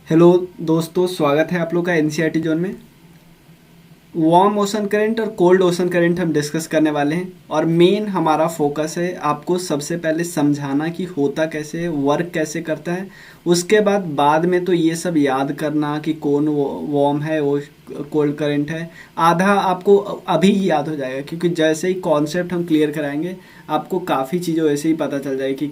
Hello दोस्तों, स्वागत है आप लोग का एनसीईआरटी जोन में। वार्म ओशन करंट और कोल्ड ओशन करंट हम डिस्कस करने वाले हैं और मेन हमारा फोकस है आपको सबसे पहले समझाना कि होता कैसे है, वर्क कैसे करता है। उसके बाद में तो ये सब याद करना कि कौन वार्म है वो कोल्ड करंट है, आधा आपको अभी ही याद हो जाएगा, क्योंकि जैसे ही कॉन्सेप्ट हम क्लियर कराएंगे आपको काफ़ी चीज़ें वैसे ही पता चल जाएगी कि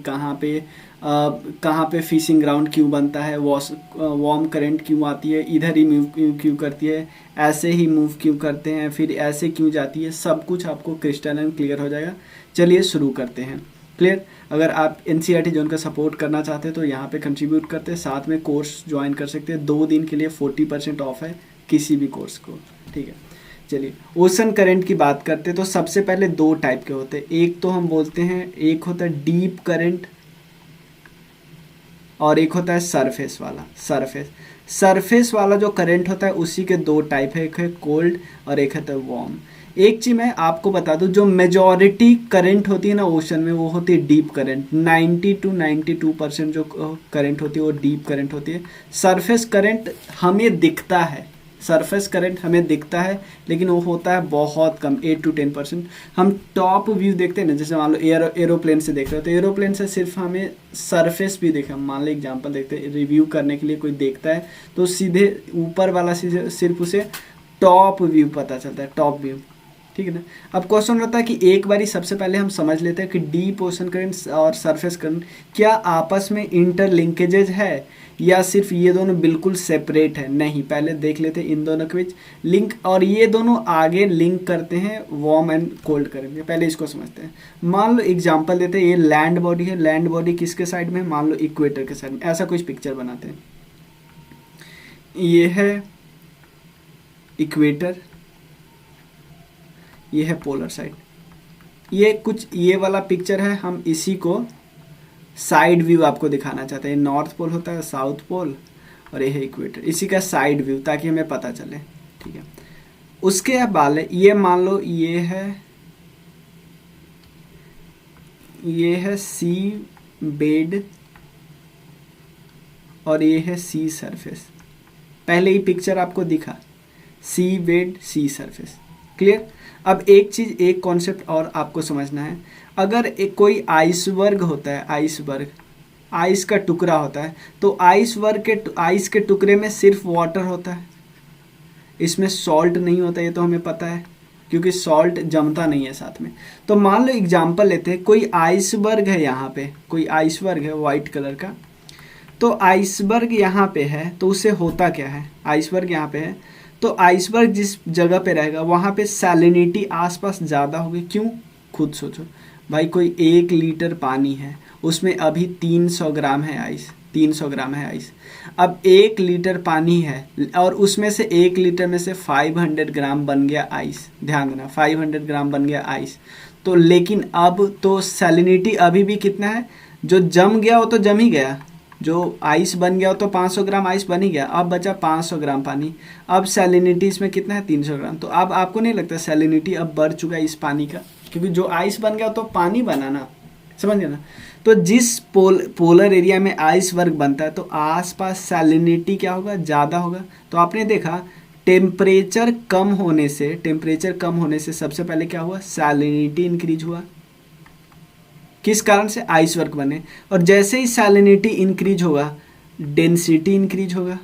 कहाँ पे फिशिंग ग्राउंड क्यों बनता है, वार्म करंट क्यों आती है, इधर ही मूव क्यों करती है, ऐसे ही मूव क्यों करते हैं, फिर ऐसे क्यों जाती है, सब कुछ आपको क्रिस्टल एंड क्लियर हो जाएगा। चलिए शुरू करते हैं। क्लियर। अगर आप एनसीईआरटी जोन का सपोर्ट करना चाहते हैं तो यहाँ पे कंट्रीब्यूट करते हैं, साथ में कोर्स ज्वाइन कर सकते हैं। 2 दिन के लिए 40% ऑफ है किसी भी कोर्स को। ठीक है, चलिए ओशन करंट की बात करते हैं। तो सबसे पहले 2 टाइप के होते हैं। एक तो हम बोलते हैं, एक होता है डीप करंट और एक होता है सरफेस वाला। सरफेस वाला जो करंट होता है उसी के 2 टाइप है, एक है कोल्ड और एक है वार्म। एक चीज मैं आपको बता दूं, जो मेजॉरिटी करंट होती है ना ओशन में, वो होती है डीप करंट। 90 to 92% जो करंट होती है वो डीप करंट होती है। सरफेस करंट हमें दिखता है, सरफेस करंट हमें दिखता है, लेकिन वो होता है बहुत कम, 8 to 10%। हम टॉप व्यू देखते हैं ना, जैसे मान लो एरोप्लेन से देख रहे हो तो एरोप्लेन से सिर्फ हमें सरफेस भी देखा। मान लो एग्जांपल देखते हैं, रिव्यू करने के लिए कोई देखता है तो सीधे ऊपर वाला सिर्फ उसे टॉप व्यू पता चलता है, टॉप व्यू। ठीक है ना। अब क्वेश्चन रहता है कि एक बारी सबसे पहले हम समझ लेते हैं कि डीप ओशन करंट और सरफेस करंट क्या आपस में इंटरलिंकेजेज है या सिर्फ ये दोनों बिल्कुल सेपरेट है। नहीं, पहले देख लेते हैं इन दोनों के बीच लिंक, और ये दोनों आगे लिंक करते हैं वार्म एंड कोल्ड करंट। पहले इसको समझते हैं। मान लो एग्जांपल देते हैं, ये लैंड बॉडी है। लैंड बॉडी किसके साइड में है? मान लो इक्वेटर के साइड में। ऐसा कुछ पिक्चर बनाते हैं, ये है इक्वेटर, ये है पोलर साइड। ये वाला पिक्चर है, हम इसी को साइड व्यू आपको दिखाना चाहते हैं। नॉर्थ पोल होता है, साउथ पोल, और ये है इक्वेटर, इसी का साइड व्यू, ताकि हमें पता चले। ठीक है, उसके बाद ये मान लो ये है सी बेड और ये है सी सरफेस। पहले ही पिक्चर आपको दिखा, सी बेड सी सरफेस। क्लियर। अब एक चीज, एक कॉन्सेप्ट और आपको समझना है। अगर एक कोई आइसबर्ग होता है, आइसबर्ग आइस का टुकड़ा होता है, तो आइस के टुकड़े में सिर्फ वाटर होता है, इसमें सॉल्ट नहीं होता। ये तो हमें पता है, क्योंकि सॉल्ट जमता नहीं है साथ में। तो मान लो एग्जांपल लेते हैं, कोई आइसबर्ग है, यहाँ पे कोई आइसबर्ग है व्हाइट कलर का। तो आइसबर्ग यहाँ पे है, तो उससे होता क्या है? आइसबर्ग यहाँ पे है तो आइसबर्ग जिस जगह पे रहेगा वहाँ पे सैलिनिटी आसपास ज़्यादा होगी। क्यों? खुद सोचो भाई, कोई 1 लीटर पानी है, उसमें अभी 300 ग्राम है आइस, 300 ग्राम है आइस। अब 1 लीटर पानी है और उसमें से 1 लीटर में से 500 ग्राम बन गया आइस। ध्यान देना, 500 ग्राम बन गया आइस। तो लेकिन अब तो सैलिनिटी अभी भी कितना है? जो जम गया वो तो जम ही गया, जो आइस बन गया तो 500 ग्राम आइस बन ही गया। अब बचा 500 ग्राम पानी। अब सैलिनिटी इसमें कितना है? 300 ग्राम। तो अब आपको नहीं लगता सैलिनिटी अब बढ़ चुका है इस पानी का? क्योंकि जो आइस बन गया तो पानी बना ना, समझ गया ना। तो जिस पोलर एरिया में आइस वर्ग बनता है तो आसपास सैलिनिटी क्या होगा? ज़्यादा होगा। तो आपने देखा टेम्परेचर कम होने से सबसे पहले क्या हुआ? सैलिनिटी इंक्रीज हुआ। किस कारण से? आइस वर्क बने। और जैसे ही सैलिनिटी इंक्रीज होगा डेंसिटी इंक्रीज होगा।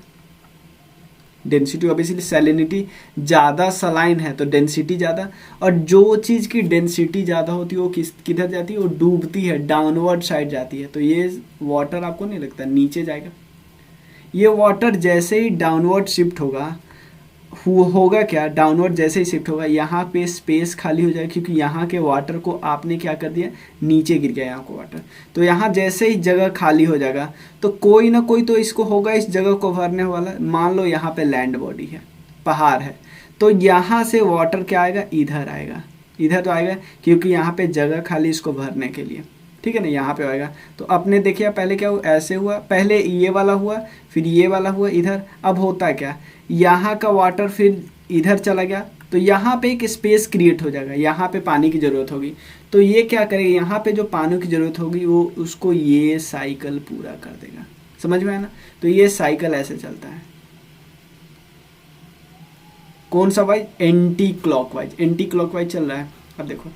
डेंसिटी ऑब्वियसली, सैलिनिटी ज़्यादा सलाइन है तो डेंसिटी ज़्यादा, और जो चीज़ की डेंसिटी ज़्यादा होती है वो किधर जाती है? वो डूबती है, डाउनवर्ड साइड जाती है। तो ये वाटर आपको नहीं लगता नीचे जाएगा? ये वाटर जैसे ही डाउनवर्ड शिफ्ट होगा क्या? डाउनवर्ड जैसे ही शिफ्ट होगा यहाँ पे स्पेस खाली हो जाएगा, क्योंकि यहाँ के वाटर को आपने क्या कर दिया? नीचे गिर गया यहाँ को वाटर। तो यहाँ जैसे ही जगह खाली हो जाएगा तो कोई ना कोई तो इसको होगा इस जगह को भरने वाला। मान लो यहाँ पे लैंड बॉडी है, पहाड़ है, तो यहाँ से वाटर क्या आएगा? इधर आएगा। इधर तो आएगा क्योंकि यहाँ पे जगह खाली इसको भरने के लिए। ठीक है ना, यहाँ पे आएगा। तो अपने देखिए पहले क्या हुआ? ऐसे हुआ, पहले ये वाला हुआ, फिर ये वाला हुआ इधर। अब होता क्या? यहाँ का वाटर फिर इधर चला गया, तो यहाँ पे एक स्पेस क्रिएट हो जाएगा, यहाँ पे पानी की ज़रूरत होगी। तो ये क्या करेगा? यहाँ पे जो पानी की ज़रूरत होगी वो उसको ये साइकिल पूरा कर देगा। समझ में आया ना। तो ये साइकिल ऐसे चलता है। कौन सा wise? Anti clockwise, anti clockwise चल रहा है। अब देखो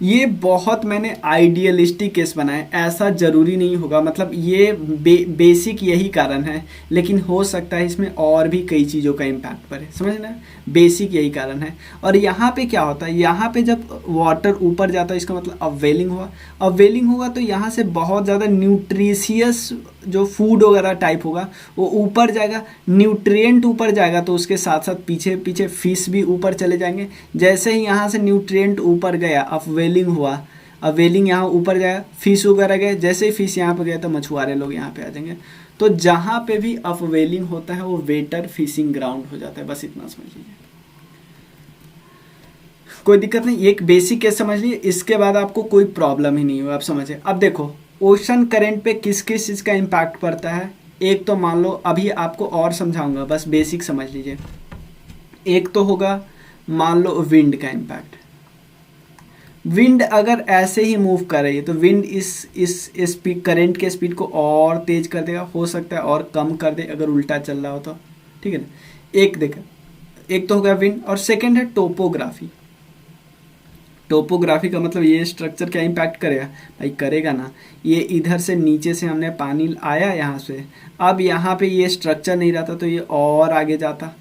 ये बहुत मैंने आइडियलिस्टिक केस बनाए, ऐसा जरूरी नहीं होगा, मतलब ये बेसिक यही कारण है, लेकिन हो सकता है इसमें और भी कई चीज़ों का इम्पैक्ट पड़े, समझना। बेसिक यही कारण है। और यहाँ पे क्या होता है, यहाँ पे जब वाटर ऊपर जाता है इसका मतलब अपवेलिंग हुआ, अपवेलिंग होगा तो यहाँ से बहुत ज़्यादा न्यूट्रिशियस जो फूड वगैरह टाइप होगा वो ऊपर जाएगा, न्यूट्रिएंट ऊपर जाएगा, तो उसके साथ साथ पीछे पीछे फिश भी ऊपर चले जाएंगे। जैसे ही यहाँ से न्यूट्रिएंट ऊपर गया, अपवेलिंग हुआ, अपवेलिंग यहाँ ऊपर जाएगा, फिश वगैरह गए, जैसे ही फिश यहाँ पर गया तो मछुआरे लोग यहाँ पे आ जाएंगे। तो जहाँ पे भी अपवेलिंग होता है वो वेटर फिशिंग ग्राउंड हो जाता है, बस इतना समझ लीजिए, कोई दिक्कत नहीं। एक बेसिक केस समझ लीजिए, इसके बाद आपको कोई प्रॉब्लम ही नहीं होगा, आप समझे। अब देखो ओशन करंट पे किस किस चीज़ का इम्पैक्ट पड़ता है। एक तो मान लो, अभी आपको और समझाऊंगा, बस बेसिक समझ लीजिए। एक तो होगा मान लो विंड का इम्पैक्ट। विंड अगर ऐसे ही मूव कर रही है तो विंड इस स्पीड, करंट के स्पीड को और तेज कर देगा, हो सकता है और कम कर दे अगर उल्टा चल रहा हो तो, ठीक है ना। एक देखो, एक तो होगा विंड, और सेकंड है टोपोग्राफी। टोपोग्राफी का मतलब ये स्ट्रक्चर क्या इम्पैक्ट करेगा भाई, करेगा ना। ये इधर से नीचे से हमने पानी आया यहाँ से, अब यहाँ पे ये स्ट्रक्चर नहीं रहता तो ये और आगे जाता,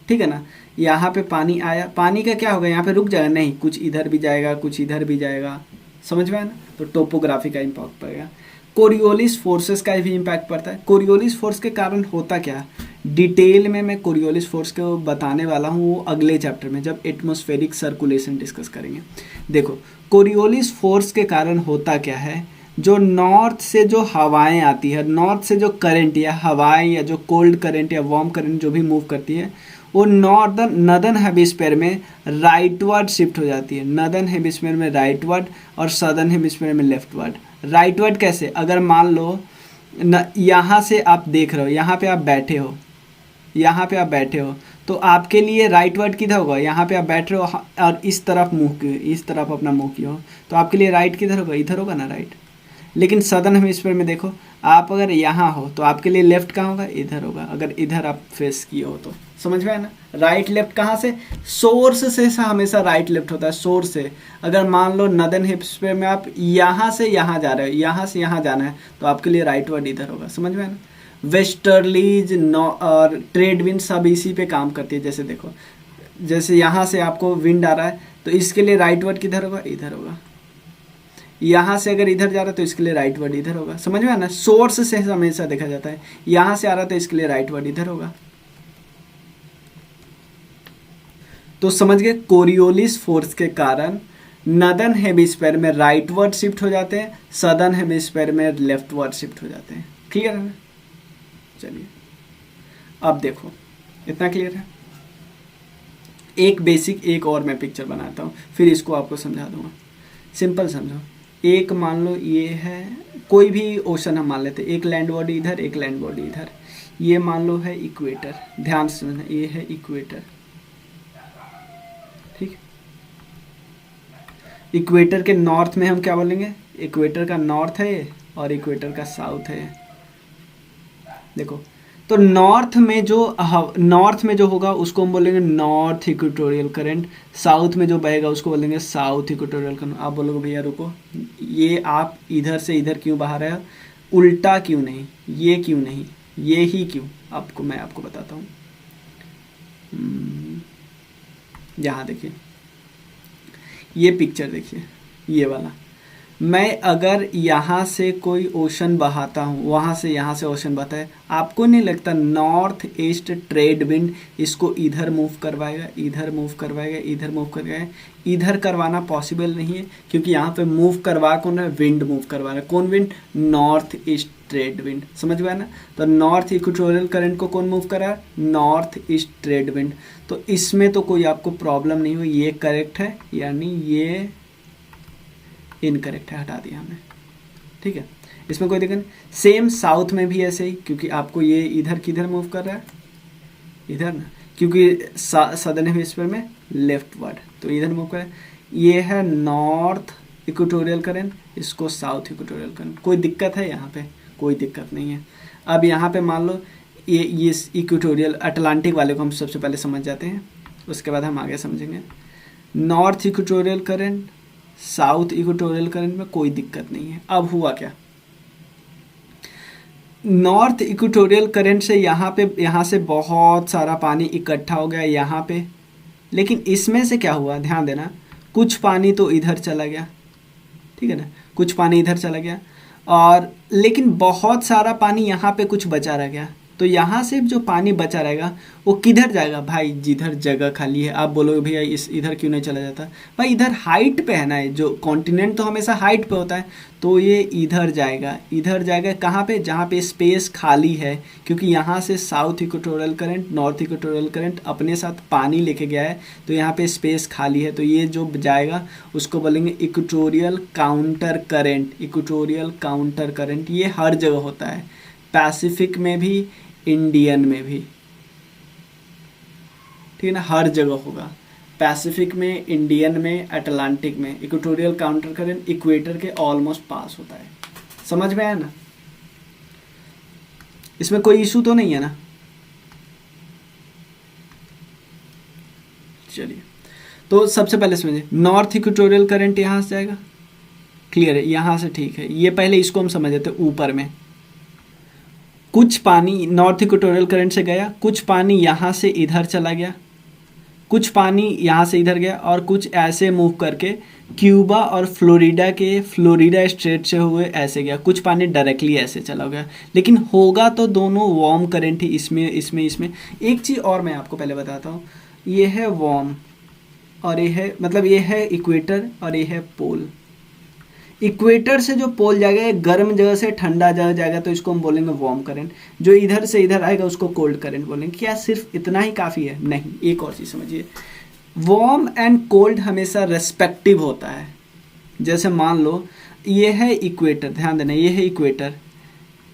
ठीक है ना। यहाँ पे पानी आया, पानी का क्या होगा, यहाँ पे रुक जाएगा नहीं, कुछ इधर भी जाएगा कुछ इधर भी जाएगा, समझ में आया ना। तो टोपोग्राफी का इम्पैक्ट पड़ेगा। कोरियोलिस फोर्सेस का भी इम्पैक्ट पड़ता है। कोरियोलिस फोर्स के कारण होता क्या, डिटेल में मैं कोरियोलिस फोर्स को बताने वाला हूँ वो अगले चैप्टर में, जब एटमॉस्फेरिक सर्कुलेशन डिस्कस करेंगे। देखो कोरियोलिस फोर्स के कारण होता क्या है, जो नॉर्थ से जो हवाएं आती है, नॉर्थ से जो करंट या हवाएं या जो कोल्ड करंट या वार्म करंट जो भी मूव करती है, वो नदर्न हेमिस्फीयर में राइटवर्ड शिफ्ट हो जाती है। नदर्न हेमिस्फीयर में राइटवर्ड और सदर्न हेमिस्फीयर में लेफ्टवर्ड। राइटवर्ड कैसे, अगर मान लो यहाँ से आप देख रहे हो, यहाँ पे आप बैठे हो, यहाँ पे आप बैठे हो, तो आपके लिए राइटवर्ड किधर होगा, यहाँ पे आप बैठ रहे हो और इस तरफ मुँह किए, इस तरफ अपना मुँह किए हो, तो आपके लिए राइट किधर होगा, इधर होगा ना राइट। लेकिन सदर्न हेमिस्फीयर में देखो, आप अगर यहाँ हो तो आपके लिए लेफ्ट कहाँ होगा, इधर होगा, अगर इधर आप फेस किए हो तो, समझ में आया ना। राइट लेफ्ट कहाँ से, सोर्स से हमेशा राइट लेफ्ट होता है, सोर्स से। अगर मान लो नदर्न हेमिस्फीयर में आप यहाँ से यहाँ जा रहे हो, यहाँ से यहाँ जाना है, तो आपके लिए राइट वर्ड इधर होगा, समझ में आया ना। वेस्टर्लीज और ट्रेड विंड सब इसी पे काम करती है। जैसे देखो, जैसे यहाँ से आपको विंड आ रहा है तो इसके लिए राइट वर्ड किधर होगा, इधर होगा। यहाँ से अगर इधर जा रहा है तो इसके लिए राइट वर्ड इधर होगा, समझ में आया ना। सोर्स से हमेशा देखा जाता है, यहाँ से आ रहा है तो इसके लिए राइट वर्ड इधर होगा। तो समझ गए, कोरियोलिस फोर्स के कारण नदर्न हेमिस्फीयर में राइटवर्ड शिफ्ट हो जाते हैं, सदर्न हेमिस्फीयर में लेफ्टवर्ड शिफ्ट हो जाते हैं। क्लियर है ना। चलिए अब देखो, इतना क्लियर है। एक बेसिक एक और मैं पिक्चर बनाता हूँ, फिर इसको आपको समझा दूंगा। सिंपल समझो, एक मान लो ये है कोई भी ओशन हम मान लेते हैं, एक लैंड बॉडी इधर, एक लैंड बॉडी इधर। ये मान लो है इक्वेटर, ध्यान से सुनना, ये है इक्वेटर, ठीक। इक्वेटर के नॉर्थ में हम क्या बोलेंगे, इक्वेटर का नॉर्थ है ये और इक्वेटर का साउथ है। देखो तो नॉर्थ में जो होगा उसको हम बोलेंगे नॉर्थ इक्वेटोरियल करंट, साउथ में जो बहेगा उसको बोलेंगे साउथ इक्वेटोरियल करंट। आप बोलोगे भैया रुको, ये आप इधर से इधर क्यों बहा रहे हो, उल्टा क्यों नहीं, ये क्यों नहीं, ये ही क्यों, मैं आपको बताता हूँ। यहाँ देखिए, ये पिक्चर देखिए, ये वाला, मैं अगर यहाँ से कोई ओशन बहाता हूँ, वहाँ से यहाँ से ओशन बहता है, आपको नहीं लगता नॉर्थ ईस्ट ट्रेड विंड इसको इधर मूव करवाएगा, इधर मूव करवाएगा, इधर मूव करवाएगा। इधर करवाना पॉसिबल नहीं है, क्योंकि यहाँ पे मूव करवा कौन है, विंड मूव करवा रहा है। कौन wind, north east trade wind, समझ में आया ना। तो नॉर्थ इक्वेटोरियल करंट को कौन मूव कर रहा है, नॉर्थ ईस्ट ट्रेड विंड। तो इसमें तो कोई आपको प्रॉब्लम नहीं हुई, ये करेक्ट है, यानी ये इनकरेक्ट है, हटा दिया हमने, ठीक है, इसमें कोई दिक्कत नहीं। सेम साउथ में भी ऐसे ही, क्योंकि आपको ये इधर किधर मूव कर रहा है, इधर ना, क्योंकि सदर्न हेमिस्फीयर में लेफ्ट वर्ड, तो इधर मूव कर रहा है। ये है नॉर्थ इक्वेटोरियल करंट, इसको साउथ इक्वेटोरियल करंट। कोई दिक्कत है यहाँ पे, कोई दिक्कत नहीं है। अब यहाँ पे मान लो ये इक्वेटोरियल अटलांटिक वाले को हम सबसे पहले समझ जाते हैं, उसके बाद हम आगे समझेंगे। North equatorial current, south equatorial current में कोई दिक्कत नहीं है। अब हुआ क्या, नॉर्थ इक्वेटोरियल करंट से यहाँ से बहुत सारा पानी इकट्ठा हो गया यहाँ पे, लेकिन इसमें से क्या हुआ ध्यान देना, कुछ पानी तो इधर चला गया, ठीक है ना, कुछ पानी इधर चला गया, और लेकिन बहुत सारा पानी यहाँ पे कुछ बचा रह गया। तो यहाँ से जो पानी बचा रहेगा वो किधर जाएगा भाई, जिधर जगह खाली है। आप बोलोगे भैया इस इधर क्यों नहीं चला जाता, भाई इधर हाइट पे है ना, जो कॉन्टिनेंट तो हमेशा हाइट पे होता है, तो ये इधर जाएगा कहाँ पे, जहाँ पे स्पेस खाली है, क्योंकि यहाँ से south equatorial current north equatorial current अपने साथ पानी लेके गया है, तो यहाँ पे स्पेस खाली है, तो ये जो जाएगा उसको बोलेंगे equatorial counter current. Equatorial counter current ये हर जगह होता है, पैसिफिक में भी, इंडियन में भी, ठीक है ना, हर जगह होगा, पैसिफिक में, इंडियन में, अटलांटिक में। इक्वेटोरियल काउंटर करंट इक्वेटर के ऑलमोस्ट पास होता है। समझ में आया ना, इसमें कोई इशू तो नहीं है ना। चलिए, तो सबसे पहले समझिए, नॉर्थ इक्वेटोरियल करंट यहां से जाएगा, क्लियर है, यहां से, ठीक है। ये पहले इसको हम समझ लेते, ऊपर में कुछ पानी नॉर्थ इक्वेटोरियल करंट से गया, कुछ पानी यहाँ से इधर चला गया, कुछ पानी यहाँ से इधर गया, और कुछ ऐसे मूव करके क्यूबा और फ्लोरिडा स्ट्रेट से हुए ऐसे गया, कुछ पानी डायरेक्टली ऐसे चला गया। लेकिन होगा तो दोनों वार्म करंट ही, इसमें। एक चीज़ और मैं आपको पहले बताता हूँ, ये है वार्म और ये है, मतलब ये है इक्वेटर और ये है पोल। इक्वेटर से जो पोल जाएगा ये गर्म जगह से ठंडा जगह जाएगा, तो इसको हम बोलेंगे वार्म करंट। जो इधर से इधर आएगा उसको कोल्ड करंट बोलेंगे। क्या सिर्फ इतना ही काफ़ी है? नहीं, एक और चीज़ समझिए, वार्म एंड कोल्ड हमेशा रेस्पेक्टिव होता है। जैसे मान लो ये है इक्वेटर, ध्यान देना, ये है इक्वेटर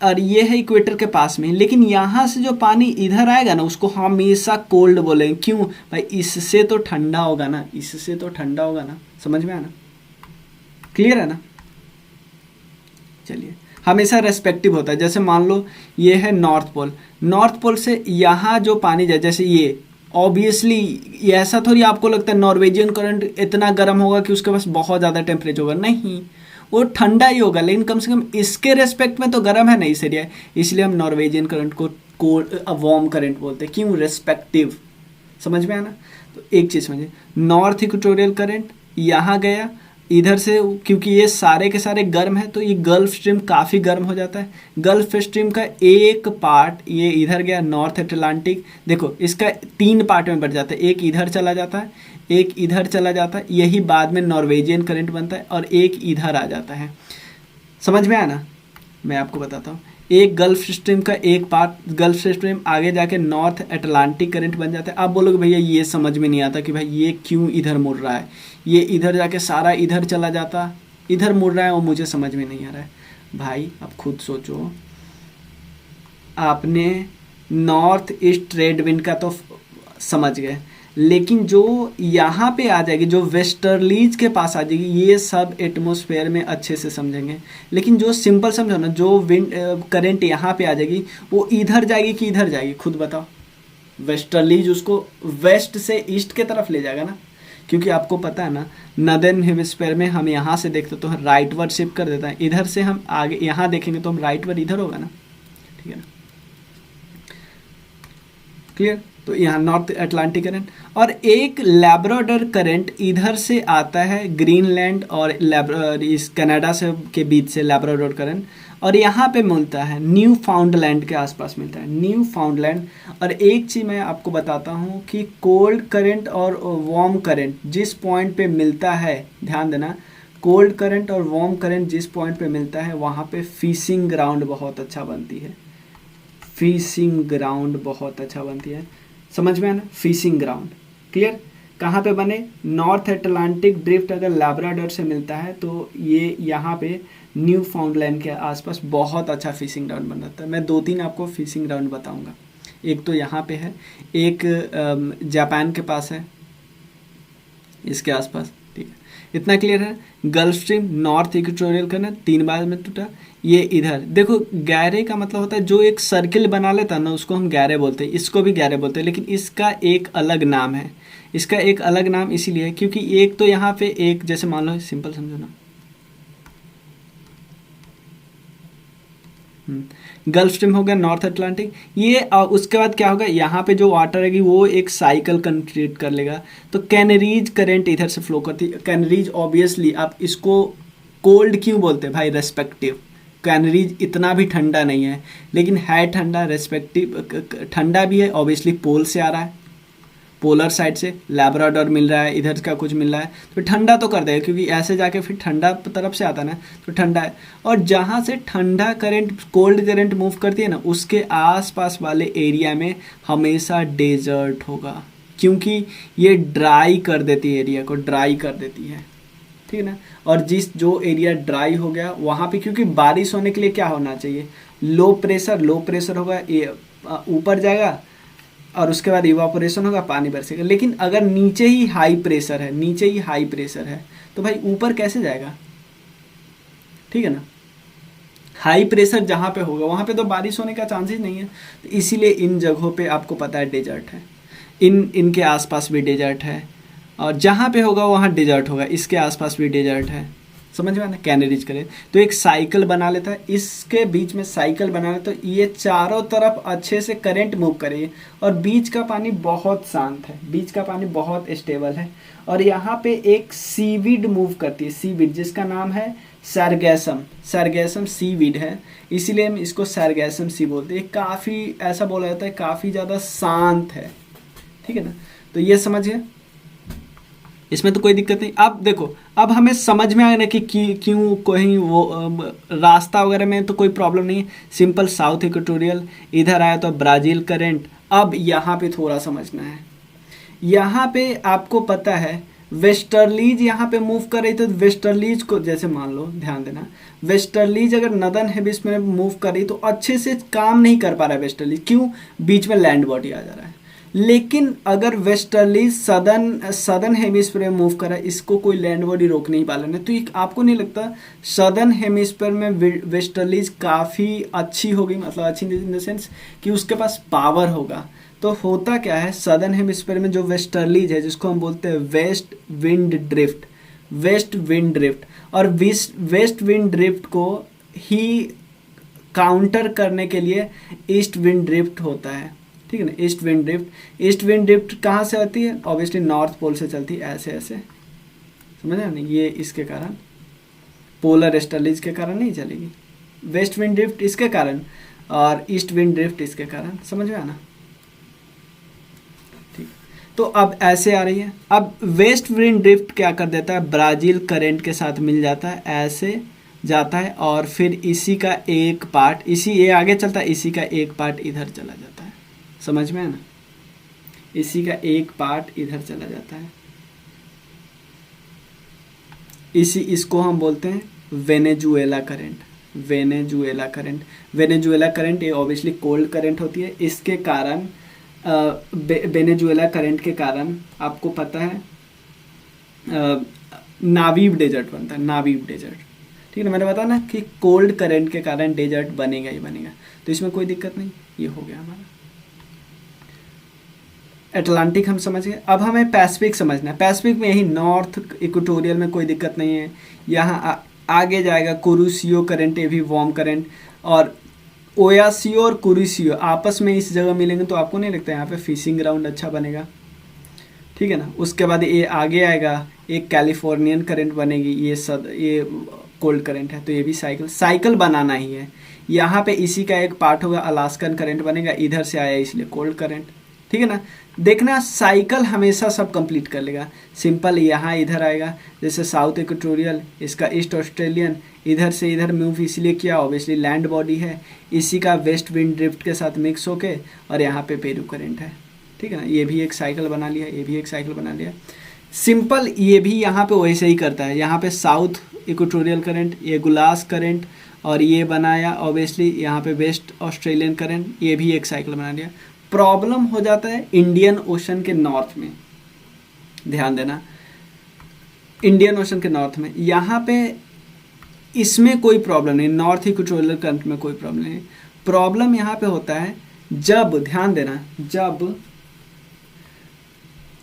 और ये है इक्वेटर के पास में, लेकिन यहाँ से जो पानी इधर आएगा ना उसको हमेशा कोल्ड बोलेंगे। क्यों भाई? इससे तो ठंडा होगा ना, इससे तो ठंडा होगा ना। समझ में आया ना? क्लियर है ना? चलिए, हमेशा रेस्पेक्टिव होता है। जैसे मान लो ये है नॉर्थ पोल, नॉर्थ पोल से यहाँ जो पानी जाए, जैसे ये ऑब्वियसली ये ऐसा थोड़ी आपको लगता है नॉर्वेजियन करंट इतना गर्म होगा कि उसके पास बहुत ज़्यादा टेम्परेचर होगा, नहीं, वो ठंडा ही होगा, लेकिन कम से कम इसके रेस्पेक्ट में तो गर्म है ना इस एरिया, इसलिए हम नॉर्वेजियन करंट को वार्म करंट बोलते हैं। क्यों? रेस्पेक्टिव। समझ में आया ना? तो एक चीज़ समझिए, नॉर्थ इक्वेटोरियल करंट यहाँ गया इधर से, क्योंकि ये सारे के सारे गर्म है तो ये गल्फ स्ट्रीम काफ़ी गर्म हो जाता है। गल्फ स्ट्रीम का एक पार्ट ये इधर गया, नॉर्थ अटलांटिक, देखो इसका 3 पार्ट में बढ़ जाता है, एक इधर चला जाता है, एक इधर चला जाता है, यही बाद में नॉर्वेजियन करंट बनता है, और एक इधर आ जाता है। समझ में आया ना? मैं आपको बताता हूँ, एक गल्फ स्ट्रीम का एक पार्ट, गल्फ स्ट्रीम आगे जाके नॉर्थ अटलांटिक करंट बन जाता है। आप बोलोगे भैया ये समझ में नहीं आता कि भाई ये क्यों इधर मुड़ रहा है, ये इधर जाके सारा इधर चला जाता, इधर मुड़ रहा है, और मुझे समझ में नहीं आ रहा है। भाई आप खुद सोचो, आपने नॉर्थ ईस्ट ट्रेड विंड का तो समझ गए, लेकिन जो यहाँ पे आ जाएगी, जो वेस्टर्लीज के पास आ जाएगी, ये सब एटमॉस्फेयर में अच्छे से समझेंगे। लेकिन जो सिंपल समझो ना, जो विंड करंट यहाँ पे आ जाएगी वो इधर जाएगी कि इधर जाएगी, खुद बताओ। वेस्टर्लीज उसको वेस्ट से ईस्ट के तरफ ले जाएगा ना, क्योंकि आपको पता है ना, नदर्न हेमिस्फेयर में हम यहाँ से देखते तो राइट वर्ड शिफ्ट कर देता है, इधर से हम आगे यहाँ देखेंगे तो हम राइट वर्ड इधर होगा ना, ठीक है ना? क्लियर? तो यहाँ नॉर्थ अटलांटिक करंट, और एक लैब्राडोर करंट इधर से आता है, ग्रीनलैंड और इस कनाडा से के बीच से लैब्राडोर करंट, और यहाँ पे मिलता है न्यू फाउंडलैंड के आसपास मिलता है, न्यू फाउंडलैंड। और एक चीज़ मैं आपको बताता हूँ कि कोल्ड करंट और वार्म करंट जिस पॉइंट पे मिलता है, ध्यान देना, कोल्ड करंट और वार्म करंट जिस पॉइंट पे मिलता है वहाँ पे फिशिंग ग्राउंड बहुत अच्छा बनती है, फिशिंग ग्राउंड बहुत अच्छा बनती है। समझ में आया ना? Fishing ground. क्लियर? कहाँ पे बने? नॉर्थ अटलांटिक ड्रिफ्ट अगर लैब्राडोर से मिलता है तो ये यहाँ पे न्यू फाउंडलैंड के आसपास बहुत अच्छा फिशिंग ग्राउंड बन जाता है। मैं 2-3 आपको फिशिंग ग्राउंड बताऊंगा। एक तो यहाँ पे है, एक जापान के पास है, इसके आसपास, ठीक है, इतना क्लियर है। Gulf stream north equatorial current 3 बार में टूटा। ये इधर देखो, गैरे का मतलब होता है जो एक सर्किल बना लेता है ना, उसको हम गैरे बोलते हैं, इसको भी गैरे बोलते हैं, लेकिन इसका एक अलग नाम है। इसका एक अलग नाम इसीलिए है क्योंकि एक तो यहाँ पे एक, जैसे मान लो सिंपल समझो ना, गल्फ स्ट्रीम हो गया नॉर्थ अटलांटिक, ये उसके बाद क्या होगा, यहाँ पे जो वाटर है वो एक साइकिल कंक्रिएट कर लेगा। तो कैनरीज करंट इधर से फ्लो करती है। कैनरीज ऑब्वियसली आप इसको कोल्ड क्यों बोलते हैं भाई, रेस्पेक्टिव। कैनरीज इतना भी ठंडा नहीं है, लेकिन है ठंडा, रेस्पेक्टिव ठंडा भी है, ऑब्वियसली पोल से आ रहा है, पोलर साइड से लैब्राडोर मिल रहा है, इधर का कुछ मिल रहा है, तो ठंडा तो कर देगा क्योंकि ऐसे जाके फिर ठंडा तरफ से आता ना, तो ठंडा है। और जहाँ से ठंडा करंट कोल्ड करंट मूव करती है ना, उसके आसपास वाले एरिया में हमेशा डेजर्ट होगा, क्योंकि ये ड्राई कर देती है, एरिया को ड्राई कर देती है, ठीक है ना। और जो एरिया ड्राई हो गया वहाँ पे, क्योंकि बारिश होने के लिए क्या होना चाहिए, लो प्रेशर होगा, ये ऊपर जाएगा और उसके बाद इवापोरेशन होगा, पानी बरसेगा। लेकिन अगर नीचे ही हाई प्रेशर है, तो भाई ऊपर कैसे जाएगा, ठीक है ना। हाई प्रेशर जहाँ पे होगा वहाँ पे तो बारिश होने का चांसेस नहीं है, तो इसीलिए इन जगहों पे आपको पता है डेजर्ट है। इनके आसपास भी डेजर्ट है, और जहाँ पे होगा वहाँ डेजर्ट होगा, इसके आसपास भी डेजर्ट है, समझ में आना। कैनरीज करे तो एक साइकिल बना लेता है, इसके बीच में साइकिल बना लेता है, तो ये चारों तरफ अच्छे से करंट मूव करे, और बीच का पानी बहुत शांत है, बीच का पानी बहुत स्टेबल है। और यहाँ पे एक सीवीड मूव करती है, सीवीड जिसका नाम है सरगैसम सीवीड है, इसीलिए हम इसको सरगैसम सी बोलते हैं। काफ़ी ऐसा बोला जाता है, काफ़ी ज़्यादा शांत है, ठीक है ना। तो ये समझिए, इसमें तो कोई दिक्कत नहीं। अब देखो, अब हमें समझ में आया ना कि क्यों कहीं वो रास्ता वगैरह में तो कोई प्रॉब्लम नहीं है, सिंपल साउथ इक्वेटोरियल, इधर आया तो ब्राज़ील करंट। अब यहाँ पे थोड़ा समझना है, यहाँ पे आपको पता है वेस्टर्लीज यहाँ पे मूव कर रही, तो वेस्टर्लीज को जैसे मान लो, ध्यान देना, वेस्टर्लीज अगर नदर्न हेमिस्फीयर में मूव कर रही तो अच्छे से काम नहीं कर पा रहा है वेस्टर्लीज, क्यों, बीच में लैंड बॉडी आ जा रहा है। लेकिन अगर वेस्टर्लीज सदर्न हेमिस्फीयर में मूव कर रहा है, इसको कोई लैंड बॉडी रोक नहीं पा रहा है, तो ये आपको नहीं लगता सदर्न हेमिस्फीयर में वेस्टर्लीज काफ़ी अच्छी होगी, मतलब अच्छी इन द सेंस कि उसके पास पावर होगा। तो होता क्या है, सदर्न हेमिस्फीयर में जो वेस्टर्लीज है, जिसको हम बोलते हैं वेस्ट विंड ड्रिफ्ट, और वेस्ट विंड ड्रिफ्ट को ही काउंटर करने के लिए ईस्ट विंड ड्रिफ्ट होता है, ठीक है ना। ईस्ट विंड ड्रिफ्ट कहाँ से आती है, ऑब्वियसली नॉर्थ पोल से चलती है, ऐसे समझ रहे ना, ये इसके कारण, पोलर वेस्टर्लीज के कारण नहीं चलेगी, वेस्ट विंड ड्रिफ्ट इसके कारण और ईस्ट विंड ड्रिफ्ट इसके कारण, समझ में आना, ठीक। तो अब ऐसे आ रही है, अब वेस्ट विंड ड्रिफ्ट क्या कर देता है, ब्राज़ील करंट के साथ मिल जाता है, ऐसे जाता है, और फिर इसी का एक पार्ट, ये आगे चलता है, इसी का एक पार्ट इधर चला जाता है, समझ में है ना, इसी का एक पार्ट इधर चला जाता है, इसको हम बोलते हैं वेनेजुएला करंट। ये ऑब्वियसली कोल्ड करंट होती है, इसके कारण वेनेजुएला करंट के कारण आपको पता है नावीब डेजर्ट बनता है, ठीक है ना। मैंने बताया ना कि कोल्ड करंट के कारण डेजर्ट बनेगा ही बनेगा, तो इसमें कोई दिक्कत नहीं। ये हो गया हमारा अटलांटिक, हम समझ गए। अब हमें पैसिफिक समझना है। पैसिफिक में यही नॉर्थ इक्वेटोरियल में कोई दिक्कत नहीं है, यहाँ आगे जाएगा कुरुशियो करंट, ये भी वार्म करंट, और ओयासियो और कुरुशियो आपस में इस जगह मिलेंगे, तो आपको नहीं लगता यहाँ पे फिशिंग ग्राउंड अच्छा बनेगा, ठीक है ना। उसके बाद ये आगे आएगा, एक कैलिफोर्नियन करंट बनेगी, ये कोल्ड करंट है, तो ये भी साइकिल बनाना ही है। यहाँ पे इसी का एक पार्ट होगा, अलास्कन करंट बनेगा, इधर से आया इसलिए कोल्ड करंट, ठीक है ना। देखना साइकिल हमेशा सब कंप्लीट कर लेगा। सिंपल यहाँ इधर आएगा, जैसे साउथ इक्वेटोरियल, इसका ईस्ट ऑस्ट्रेलियन, इधर से इधर मूव इसलिए किया, ऑब्वियसली लैंड बॉडी है, इसी का वेस्ट विंड ड्रिफ्ट के साथ मिक्स होके, और यहाँ पे पेरू करंट है, ठीक है ना। ये भी एक साइकिल बना लिया, सिंपल। ये भी यहाँ पे वैसे ही करता है, यहाँ पे साउथ इक्वेटोरियल करंट, ये गुलास करंट, और ये बनाया ऑब्वियसली यहाँ पे वेस्ट ऑस्ट्रेलियन करंट, ये भी एक साइकिल बना लिया। प्रॉब्लम हो जाता है इंडियन ओशन के नॉर्थ में, ध्यान देना, इंडियन ओशन के नॉर्थ में, यहाँ पे इसमें कोई प्रॉब्लम नहीं, नॉर्थ इक्वेटोरियल करंट में कोई प्रॉब्लम नहीं। प्रॉब्लम यहाँ पे होता है जब, ध्यान देना, जब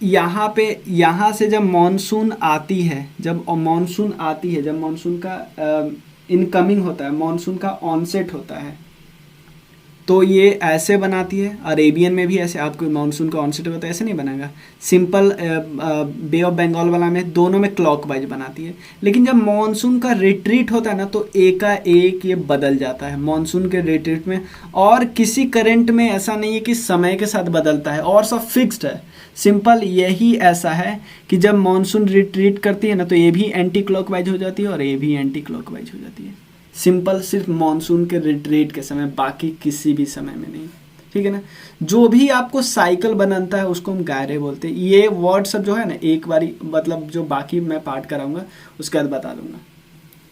यहाँ पे, यहाँ से जब मानसून आती है, जब मानसून आती है, जब मानसून का इनकमिंग होता है, मानसून का ऑनसेट होता है, तो ये ऐसे बनाती है। अरेबियन में भी ऐसे, आपको मानसून का ऑनसेट होता है ऐसे नहीं बनेगा। सिंपल बे ऑफ बंगाल वाला में दोनों में क्लॉकवाइज बनाती है। लेकिन जब मानसून का रिट्रीट होता है ना, तो एकाएक ये बदल जाता है मानसून के रिट्रीट में। और किसी करंट में ऐसा नहीं है कि समय के साथ बदलता है, और सब फिक्स्ड है। सिंपल यही ऐसा है कि जब मानसून रिट्रीट करती है ना, तो ये भी एंटी क्लॉकवाइज हो जाती है और ये भी एंटी क्लॉकवाइज हो जाती है। सिंपल सिर्फ मानसून के रिट्रीट के समय, बाकी किसी भी समय में नहीं, ठीक है ना। जो भी आपको साइकिल बनाता है उसको हम गायरे बोलते हैं। ये वर्ड सब जो है ना, एक बारी मतलब जो बाकी मैं पार्ट कराऊंगा उसके बाद बता दूंगा,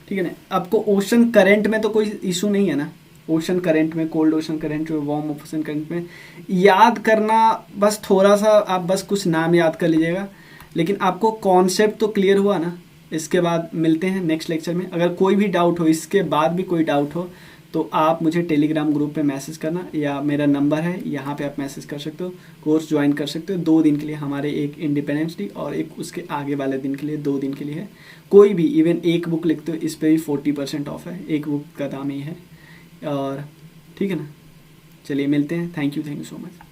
ठीक है ना। आपको ओशन करंट में तो कोई इशू नहीं है ना, ओशन करंट में, कोल्ड ओशन करंट में, वार्म ओशन करंट में याद करना बस थोड़ा सा, आप बस कुछ नाम याद कर लीजिएगा, लेकिन आपको कॉन्सेप्ट तो क्लियर हुआ ना। इसके बाद मिलते हैं नेक्स्ट लेक्चर में। अगर कोई भी डाउट हो, इसके बाद भी कोई डाउट हो, तो आप मुझे टेलीग्राम ग्रुप पे मैसेज करना, या मेरा नंबर है यहाँ पे आप मैसेज कर सकते हो। कोर्स ज्वाइन कर सकते हो 2 दिन के लिए हमारे, एक इंडिपेंडेंस डे और एक उसके आगे वाले दिन के लिए, 2 दिन के लिए है। कोई भी, इवन एक बुक लिखते हो इस पर भी 40% ऑफ है, एक बुक का दाम ही है। और ठीक है ना, चलिए मिलते हैं। Thank you so much.